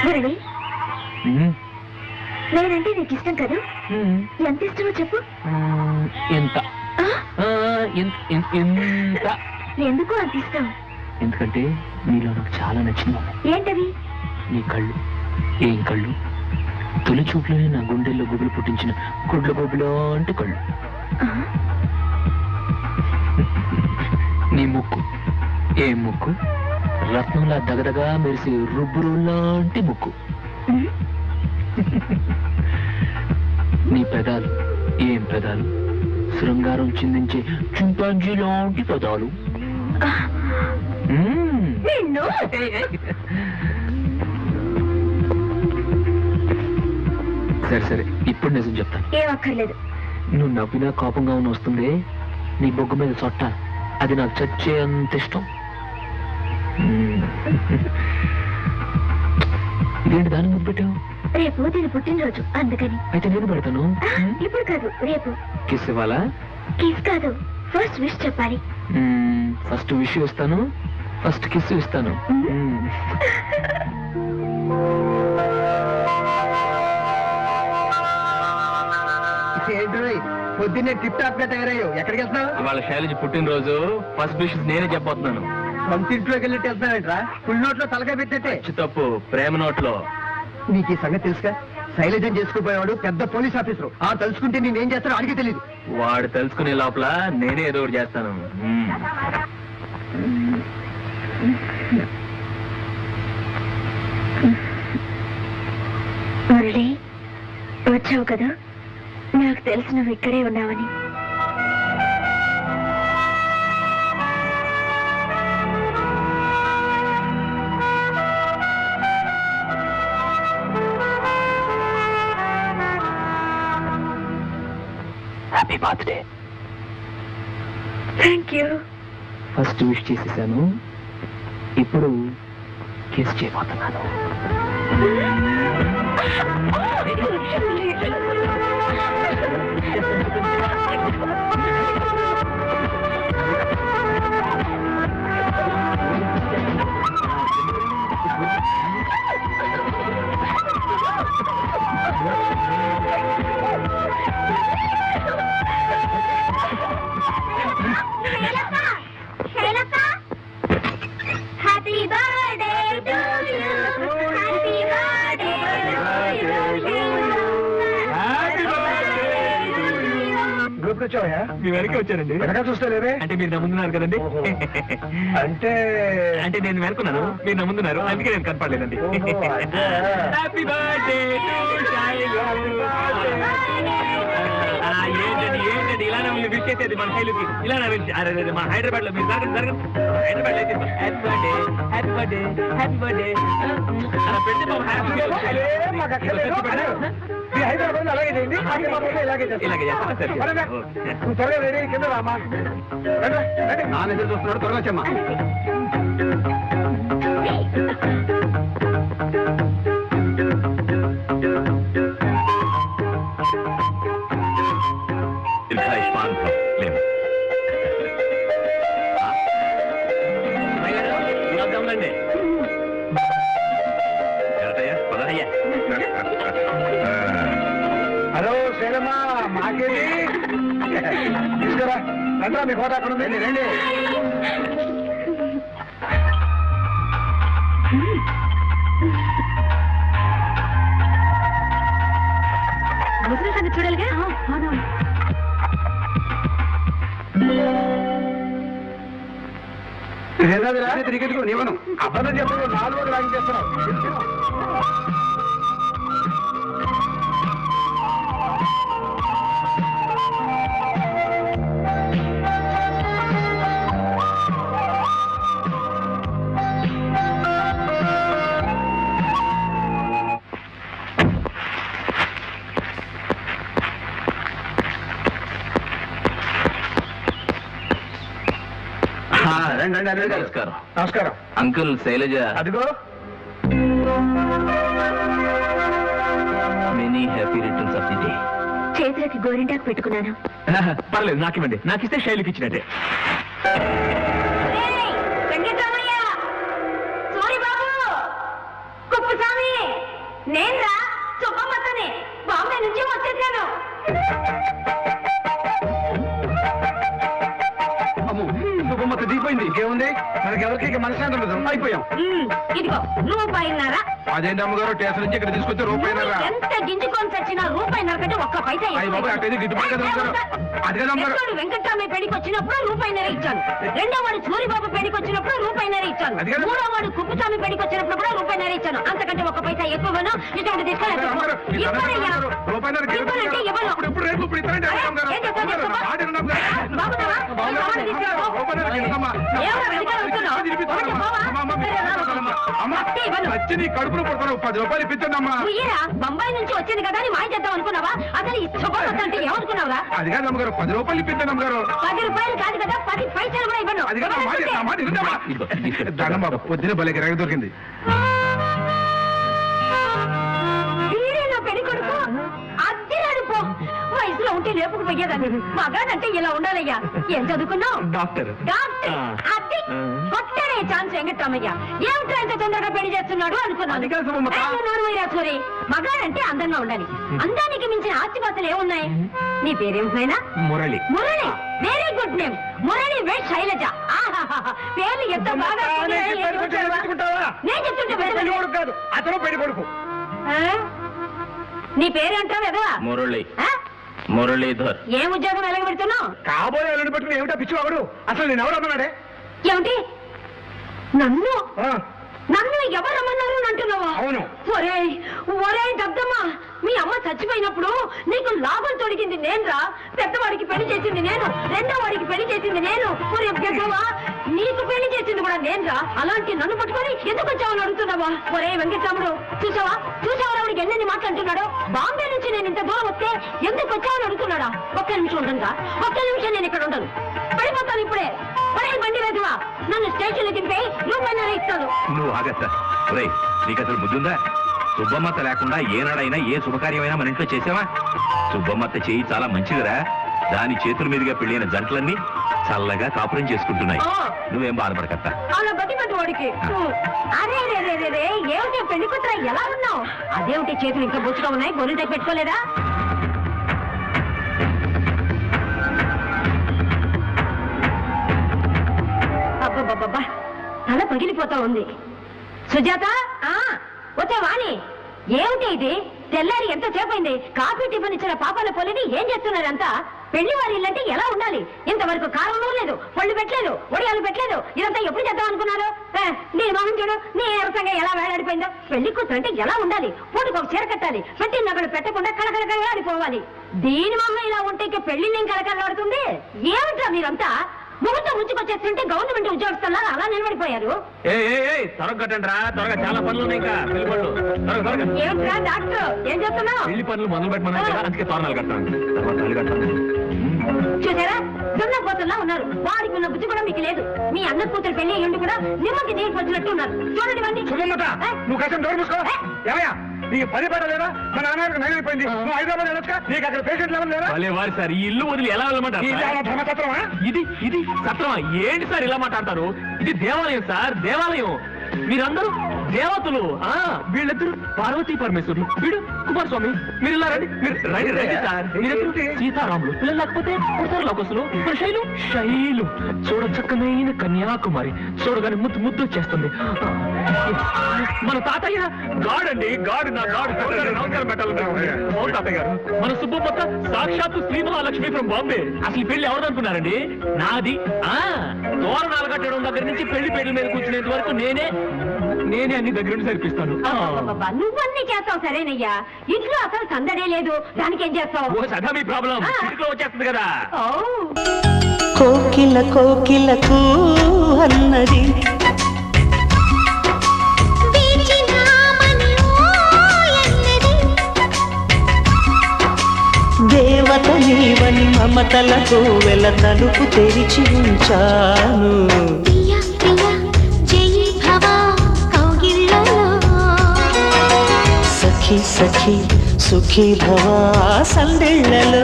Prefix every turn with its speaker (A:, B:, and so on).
A: మురళి, నేనంటే నీకు ఇష్టం కదా? ఎంత ఇష్టమో చెప్పు.
B: ఎంత?
A: ఎందుకు అంత ఇష్టం?
B: ఎందుకంటే నీలో నాకు చాలా నచ్చింది.
A: ఏంటవి?
B: నీ కళ్ళు. ఏం కళ్ళు? తొలి చూపులోనే నా గుండెల్లో గుబులు పుట్టించిన గుడ్ల గుబులో అంటే కళ్ళు. నీ ముక్కు. ఏం ముక్కు? రత్నంలా దగదగా మెరిసి రుబ్బురులాంటి ముక్కు. నీ పెదాలు. ఏం పెదాలు? శృంగారం చిందించే చింపాంజీ లాంటి పెదాలు. సరే సరే, ఇప్పుడు నిజం చెప్తాను.
A: ఏం అక్కర్లేదు.
B: నువ్వు నవ్వినా కోపంగా ఉన్న వస్తుంది నీ బొగ్గు మీద సొట్ట. అది నాకు చచ్చే అంత ఇష్టం. ఇదేంటి దాన్ని ముద్దు పెట్టావు?
A: రేపు దీని పుట్టినరోజు, అందుకని.
B: అయితే నేను పెడతాను.
A: ఇప్పుడు కాదు, రేపు.
B: కిస్ ఇవ్వాలా?
A: కిస్ కాదు, ఫస్ట్ విష్ చెప్పాలి.
B: ఫస్ట్ విష్ ఇస్తాను, ఫస్ట్ కిస్ ఇస్తాను.
C: పొద్దున్నే టిప్ టాప్ గా తయారయ్యావు. ఎక్కడికి వెళ్తున్నావు?
B: ఇవాళ శైలజ పుట్టినరోజు. ఫస్ట్ విష్ నేనే చెప్పబోతున్నాను.
C: సొంత ఇంట్లోకి వెళ్ళినట్టు వెళ్తున్నావేంట్రా? ఫుల్ నోట్లో తలకాయ పెట్టేట్టే.
B: తప్పు, ప్రేమ నోట్లో.
C: నీకు ఈ సంగతి తెలుసుగా? శైలజని చేసుకుపోయేవాడు పెద్ద పోలీస్ ఆఫీసరు. ఆ తలుచుకుంటే నేనేం చేస్తానో అడిగి తెలియదు.
B: వాడు తెలుసుకునే లోపల నేనే ఏదో ఒకటి చేస్తాను.
A: మురళి, వచ్చావు కదా? నాకు తెలిసి నువ్వు ఇక్కడే ఉన్నావని.
B: Happy birthday.
A: Thank you.
B: First wish చేసేసాను, ఇప్పుడు కిస్ చేయబోతున్నాను. మీ వెనక వచ్చానండి.
C: వెనక చూస్తలేవే?
B: అంటే మీరు నా ముందున్నారు కదండి.
C: అంటే
B: అంటే నేను వెనుకున్నాను, మీరు నా ముందున్నారు, అందుకే నేను కనపడలేదండి. హ్యాపీ బర్త్డే ఏంటండి ఏంటండి ఇలా విష్ చేసేది మన శైలికి? ఇలా మన హైదరాబాద్ లో మీరు జరగదు. హైదరాబాద్ అయితే happy birthday happy birthday happy birthday అలా పెడితే బాబు హ్యాపీగా
C: హైదరాబాద్ అలాగే చేయండి, ఇలాగే
B: చేస్తాను.
C: త్వరగా రెడీ కింద రామా. నాన్న ఎదురు చూస్తున్నాడు, త్వరగా వచ్చమ్మా. హలో శైలమ్మా, మాకేది తీసుకురా. రండి, మీ కోట అక్కడ ఉంది, రండి.
A: చూడాలిగా.
C: తిరిగెట్టుకో, నీవను అబద్ధం చెప్పదు. 4 లాగింగ్ చేస్తున్నావు.
B: నమస్కారం.
C: నమస్కారం
B: అంకుల్. శైలజ
C: అదిగో.
B: Many happy returns of the day.
A: చేతులకి గోరింటాకు పెట్టుకున్నాను.
B: పర్లేదు, నాకివ్వండి. నాకిస్తే శైలికి ఇచ్చినట్టే.
A: సారీ బాబు, కుప్పస్వామి. నేనురా సుబ్బమ్మతని బాంబే నుంచి వచ్చేసాను.
C: అమ్ము శుభమత దిగిపోయింది. ఇంకేముంది, మనకెవరికి మనశ్శాంతి ఉండదు. అయిపోయాం.
A: ఇదిగో రూపాయిన్నారా.
C: అదేంటి అమ్మగారు, స్టేషన్ నుంచి ఇక్కడ తీసుకొచ్చి రూపాయినారా?
A: ఎంత గింజుకొని చచ్చినా రూపాయిన్నర కంటే ఒక్క పైసా
C: అయ్యి బాబు, అట్టయితే గిట్టుబాటు కదా అమ్మగారు. అది కదా అమ్మగారు.
A: రెండోడు వెంకటరామయ్య పెళ్లికి వచ్చినప్పుడు రూపాయిన్నర ఇచ్చాను. రెండో వాడు సూరిబాబు పెళ్లికి వచ్చినప్పుడు రూపాయిన్నర ఇచ్చాను.
C: అది కదా.
A: మూడో వాడు కుప్పుస్వామి పెళ్లికి వచ్చినప్పుడు కూడా రూపాయిన్నర ఇచ్చాను. అంతకంటే ఒక్క పైసా ఎక్కువను ఇటువంటి తీసుకోలేదు.
C: అమ్మగారు, ఈ
A: ఇవ్వనయ్యా.
C: రూపాయిన్నర
A: ఇవ్వనంటే ఇవ్వను.
C: ఇప్పుడు రేపు ఇప్పుడు ఇస్తానండి అమ్మగారు.
A: ఏం చేస్తావు చేసుకో.
C: మాట వినండి అమ్మగారు.
A: బాగున్నావా? ఈ సామాను తీసుకురావు.
C: రూపాయిన్నర కిందమ్మా.
A: ఏమన్నా వెనకాల వస్తున్నావు? ఒకటి పోవా?
C: అమ్మా
A: అత్తే ఇవ్వను.
C: వచ్చి నీ కడుపును పుడతాను. 10 రూపాయలు ఇప్పించండి అమ్మా.
A: నువ్వేరా బొంబాయి నుంచి వచ్చింది కదా అని మాయ చేద్దాం అనుకున్నావా? అసలు ఈ శుభ్రత అంటే ఏమనుకున్నావురా?
C: అది కాదు అమ్మగారు, 10 రూపాయలు ఇప్పించండి అమ్మగారు.
A: 10 రూపాయలు కాదు కదా, 10 పైసలు కూడా ఇవ్వను.
C: అది కాదు, నా మాట వినండమ్మా. దండం బాబు, పొద్దున భలే గిరాకీ దొరికింది.
A: వీడేనా పెళ్లి కొడుకు? అద్దెరాడు పో. వయసులో ఉంటే లేపుకు పోయేదాన్ని. మగాడంటే ఇలా ఉండాలయ్యా. ఏం చదువుకున్నావు?
B: డాక్టర్.
A: డాక్టర్. అది కొట్టడే ఛాన్స్ వెంకటరామయ్య. ఏమిట్రా ఇంత తొందరగా పెళ్లి చేస్తున్నాడు అనుకున్నాను.
C: అది కాదు సుబ్బమ్మ.
A: సూరి, మగాడంటే అందంగా ఉండాలి. అందానికి మించిన ఆస్తిపాస్తులు ఏమున్నాయి? నీ పేరేమిటైనా?
B: Murali.
A: Murali, very good name. Murali wait Shailaja. ఆహాహా, పేర్లు ఎంత బాగా నేను చెప్తుంటే
C: పెళ్లి కొడుకు కాదు, అతను పెళ్లి కొడుకు.
A: ఆ? నీ పేరేంటావు కదా?
B: మురళి. మురళీధర్.
A: ఏం ఉద్యోగం ఎలగబెడుతున్నావు?
C: కాబోయే వాళ్ళని పట్టుకుని ఏమిటా పిచ్చి వాడు? అసలు నేను ఎవరు అన్నాడే?
A: ఏమిటి నన్ను
C: ఆ,
A: నన్ను ఎవరు రమ్మన్నారు అంటున్నావా?
C: అవును.
A: ఒరే ఒరే దద్దమ్మ, మీ అమ్మ చచ్చిపోయినప్పుడు నీకు లాభం తొడిగింది నేనురా. పెద్దవాడికి పెళ్లి చేసింది నేను, రెండో వాడికి పెళ్లి చేసింది నేను. ఒరే గెద్దవా, నీకు పెళ్లి చేసింది కూడా నేనురా. అలాంటి నన్ను పట్టుకొని ఎందుకు వచ్చావని అడుగుతున్నావా? ఒరే వెంకటరాముడు, చూసావా వాడికి ఎన్నెన్ని మాట్లాడుతున్నాడో? బాంబే నుంచి నేను ఇంత దూరం వస్తే ఎందుకు వచ్చావని అడుగుతున్నాడా? ఒక్క నిమిషం ఉండగా, ఒక్క నిమిషం నేను ఇక్కడ ఉండను. పడిపోతాను ఇప్పుడే. ఒరే బండి రాజువా, నన్ను స్టేషన్ లో దింపే రూపాయన్నర ఇస్తాను.
B: నువ్వు ఆగస్తా. రేయ్, నీకు అసలు బుద్ధుందా? సుబ్బమ్మత్త లేకుండా ఏనాడైనా ఏ శుభకార్యమైనా మన ఇంట్లో చేసావా? సుబ్బమ్మత్త చేయి చాలా మంచిదిరా. దాని చేతుల మీదుగా పెళ్ళైన జంటలన్నీ చల్లగా కాపురం చేసుకుంటున్నాయి. నువ్వేం బాధపడకత్తా.
A: అలా బతిపెట్టు వాడికి. అరే రే రే రే రే, ఏమిటి పెళ్లి కూతురా ఎలా ఉన్నావు? అదేమిటి చేతులు ఇంకా బొచ్చుగా ఉన్నాయి, గొర్రె పెట్టుకోలేదా? అబ్బబ్బబ్బా, తల పగిలిపోతా ఉంది. సుజాత, వచ్చే వాణి, ఏమిటి ఇది? తెల్లారి ఎంతసేపు అయింది? కాఫీ టిఫిన్ ఇచ్చిన పాపాల పొలిని ఏం చేస్తున్నారంతా? పెళ్లి వారి ఇల్లంటే ఎలా ఉండాలి? ఇంతవరకు కారం లేదు, పళ్ళు పెట్టలేదు, ఒడియాలు పెట్టలేదు. ఇదంతా ఎప్పుడు చేద్దాం అనుకున్నారు? నీ మొహం చూడు, నీ ఎరసంగా ఎలా వేలాడిపోయిందో. పెళ్లి కూతురు అంటే ఎలా ఉండాలి? పూటకు ఒక చీర కట్టాలి, పెట్టి నగలు పెట్టకుండా కళకళకళలాడిపోవాలి. దీని మొహం ఇలా ఉంటే ఇక పెళ్లి నేను కళకళలాడుతుంది. ఏమిట్రా మీరంతా ముహూర్తం ముంచుకొచ్చేస్తుంటే గవర్నమెంట్ ఉద్యోగస్తులా అలా నిలబడిపోయారు?
B: త్వరగా కట్టండి రా, త్వరగా చాలా పనులు ఉన్నాయి. ఇంకా పెళ్లి పనులు త్వరగా.
A: ఏమిట్రా డాక్టర్, ఏం చేస్తున్నావు?
B: పెళ్లి పనులు మొదలు పెట్టమన్నా కదా, అందుకే తోరణాలు కట్టాను. తర్వాత తాళి కట్టాను.
A: చూసారా, దున్నపోతుల్లా ఉన్నారు. వాడికి ఉన్న బుద్ధి కూడా మీకు లేదు. మీ అన్న కూతురు పెళ్లి అయ్యుండి కూడా నిమ్మకి నీరు వచ్చినట్టు ఉన్నారు. చూడండి ఇవన్నీ.
C: సుబ్బమ్మత, నువ్వు కష్టం డోర్ మూసుకో. ఏమయ్యా, నీకు 10 పడ లేదా? మా నాన్నగారికి నైపోయింది. నువ్వు హైదరాబాద్ వెళ్ళొచ్చుగా? నీకు అక్కడ పేషెంట్లు ఎవరు లేదా?
B: వారి సార్, ఈ ఇల్లు వదిలి ఎలా వెళ్ళమంటారు?
C: ధర్మతత్వమా?
B: ఇది సత్రమా? ఏంటి సార్ ఇలా మాట్లాడతారు? ఇది దేవాలయం సార్, దేవాలయం. మీరందరూ దేవతలు. వీళ్ళిద్దరు పార్వతీ పరమేశ్వరులు, వీడు కుమారస్వామి. మీరు ఇలా రండి, మీరు రండి రండి సార్. మీరిద్దరు సీతారాములు, పిల్లలు లేకపోతే లోకసులు. శైలు చూడ చక్కనైన కన్యాకుమారి, చూడగానే ముద్దు ముద్దు చేస్తుంది. మన తాతయ్య గాడ్ అండి, గాడ్. నా గాడ్ నమస్కారం పెట్టాలి. తాతయ్య గారు, మన సుబ్బమ్మత్త సాక్షాత్తు శ్రీ మహాలక్ష్మి ఫ్రమ్ బాంబే. అసలు ఈ పెళ్లి ఎవరనుకున్నారండి? నాది. తోరణాలు కట్టడం దగ్గర నుంచి పెళ్లి పెళ్లి మీద కూర్చునేంత వరకు నేనే అన్ని దగ్గర నుండి సరిపిస్తాను.
A: నువ్వన్నీ చేస్తావు సరేనయ్యా. ఇంట్లో అసలు సందడే లేదు, దానికి ఏం చేస్తావు?
B: సదా మీ ప్రాబ్లం ఇంట్లో వచ్చేస్తుంది కదా.
D: కోకిల కోకిలకు అన్నది దేవత నీవని మమతలకు వెల తలుపు తెరిచి ఉంచాను. సఖీ సఖీ సుఖీ భవా సందిళ్ళలో.